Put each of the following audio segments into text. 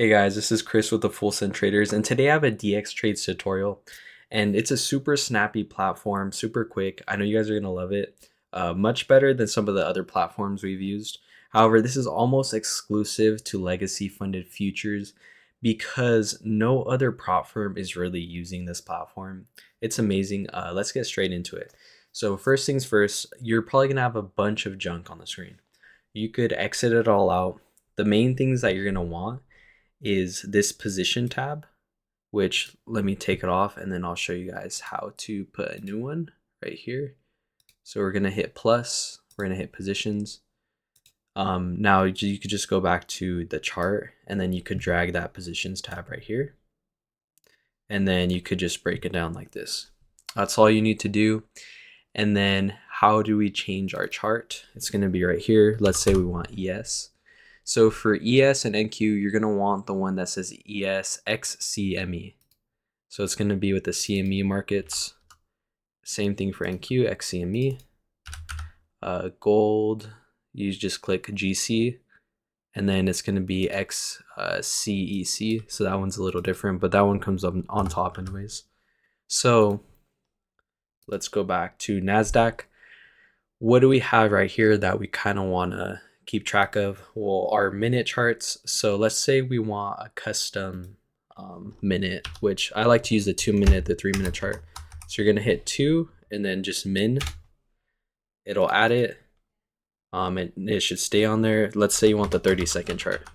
Hey guys, this is Chris with the Full Send Traders, and today I have a DX Trades tutorial, and it's a super snappy platform, super quick. I know you guys are gonna love it. Much better than some of the other platforms we've used. However, this is almost exclusive to legacy funded futures because no other prop firm is really using this platform. It's amazing. Let's get straight into it. So first things first, you're probably gonna have a bunch of junk on the screen. You could exit it all out. The main things that you're gonna want is this position tab, which let me take it off and then I'll show you guys how to put a new one right here. So we're gonna hit plus, we're gonna hit positions. Now you could just go back to the chart and then you could drag that positions tab right here. And then you could just break it down like this. That's all you need to do. And then how do we change our chart? It's gonna be right here. Let's say we want ES. So for ES and NQ, you're going to want the one that says ES XCME. So it's going to be with the CME markets. Same thing for NQ, XCME. Gold, you just click GC, and then it's going to be XCEC. So that one's a little different, but that one comes up on top anyways. So let's go back to NASDAQ. What do we have right here that we kind of want to keep track of? Well, our minute charts. So let's say we want a custom minute, which I like to use the 2 minute, the 3 minute chart. So you're gonna hit 2 and then just min. It'll add it. It should stay on there. Let's say you want the 30-second chart.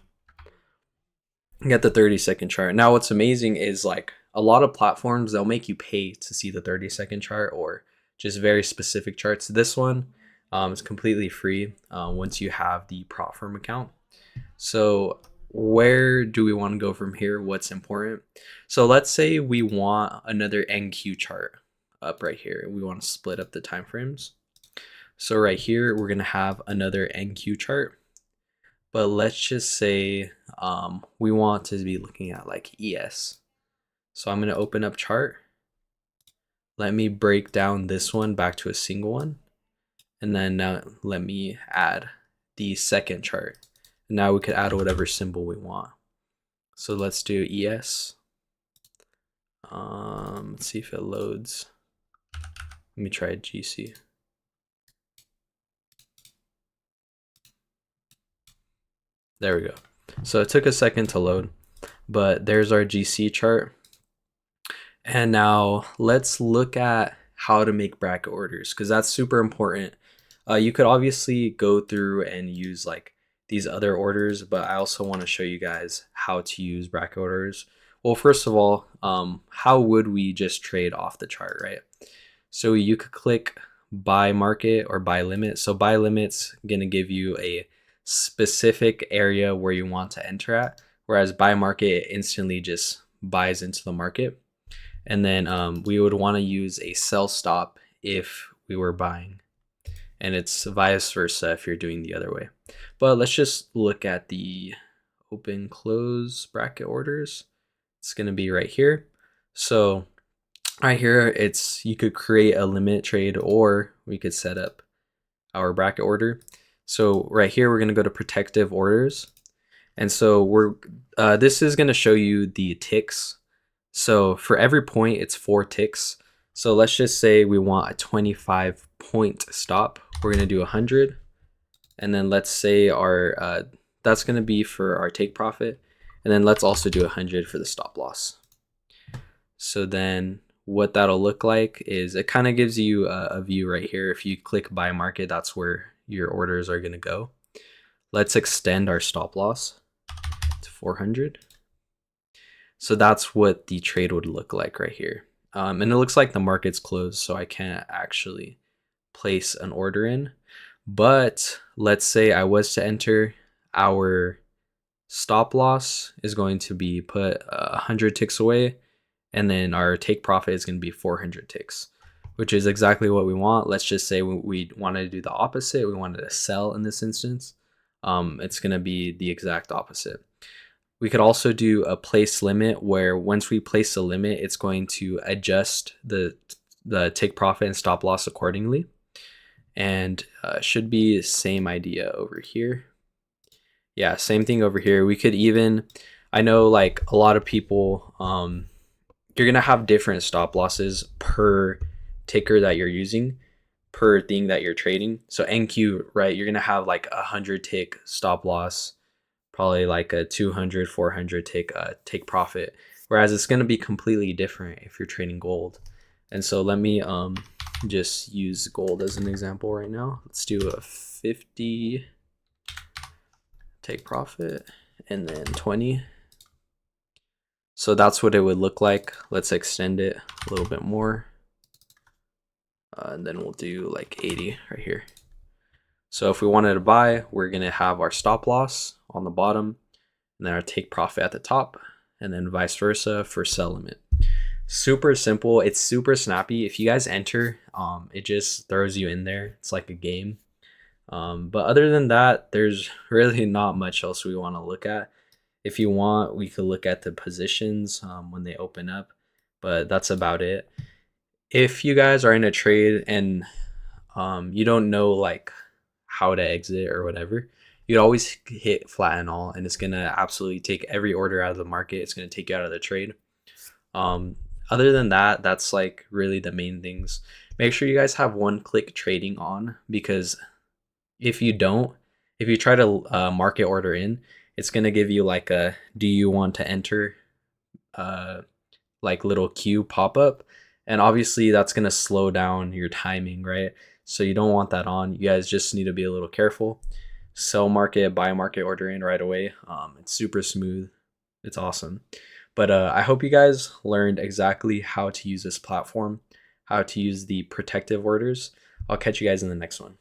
You get the 30-second chart. Now what's amazing is like a lot of platforms, they'll make you pay to see the 30-second chart or just very specific charts. This one, it's completely free once you have the prop firm account. So where do we want to go from here? What's important? So let's say we want another NQ chart up right here. We want to split up the time frames. So right here, we're going to have another NQ chart. But let's just say we want to be looking at like ES. So I'm going to open up chart. Let me break down this one back to a single one. And then now let me add the second chart. Now we could add whatever symbol we want. So let's do ES. Let's see if it loads. Let me try GC. There we go. So it took a second to load, but there's our GC chart. And now let's look at how to make bracket orders, because that's super important. You could obviously go through and use like these other orders, but I also want to show you guys how to use bracket orders. Well, first of all, how would we just trade off the chart, right? So you could click buy market or buy limit. So buy limit's going to give you a specific area where you want to enter at, whereas buy market instantly just buys into the market. And then we would want to use a sell stop if we were buying. And it's vice versa if you're doing the other way. But let's just look at the open close bracket orders. It's going to be right here. So right here, you could create a limit trade, or we could set up our bracket order. So right here, we're going to go to protective orders. And so this is going to show you the ticks. So for every point, it's 4 ticks. So let's just say we want a 25 point stop. We're going to do 100. And then let's say that's going to be for our take profit. And then let's also do 100 for the stop loss. So then what that'll look like is it kind of gives you a view right here. If you click buy market, that's where your orders are going to go. Let's extend our stop loss to 400. So that's what the trade would look like right here. And it looks like the market's closed, so I can't actually place an order in. But let's say I was to enter, our stop loss is going to be put 100 ticks away, and then our take profit is going to be 400 ticks, which is exactly what we want. Let's just say we wanted to do the opposite. We wanted to sell in this instance. It's going to be the exact opposite. We could also do a place limit, where once we place a limit, it's going to adjust the take profit and stop loss accordingly. And should be the same idea over here. Yeah, same thing over here. We could even I know like a lot of people, you're gonna have different stop losses per ticker that you're using, per thing that you're trading. So NQ, right? You're gonna have like 100 tick stop loss, probably like a 200, 400 take profit. Whereas it's gonna be completely different if you're trading gold. And so let me just use gold as an example right now. Let's do a 50 take profit and then 20. So that's what it would look like. Let's extend it a little bit more. And then we'll do like 80 right here. So if we wanted to buy, we're gonna have our stop loss on the bottom and then our take profit at the top, and then vice versa for sell limit. Super simple. It's super snappy. If you guys enter, it just throws you in there. It's like a game. But other than that, there's really not much else we want to look at. If you want, we could look at the positions when they open up, but that's about it. If you guys are in a trade and you don't know like how to exit or whatever, you'd always hit flat and all, and it's gonna absolutely take every order out of the market. It's gonna take you out of the trade. Um, Other than that, that's like really the main things. Make sure you guys have one click trading on, because if you don't, if you try to market order in, it's gonna give you like a do you want to enter uh, like little queue pop up, and obviously that's gonna slow down your timing, right? So you don't want that on. You guys just need to be a little careful. Sell market, buy market order in right away. It's super smooth. It's awesome. But I hope you guys learned exactly how to use this platform, how to use the protective orders. I'll catch you guys in the next one.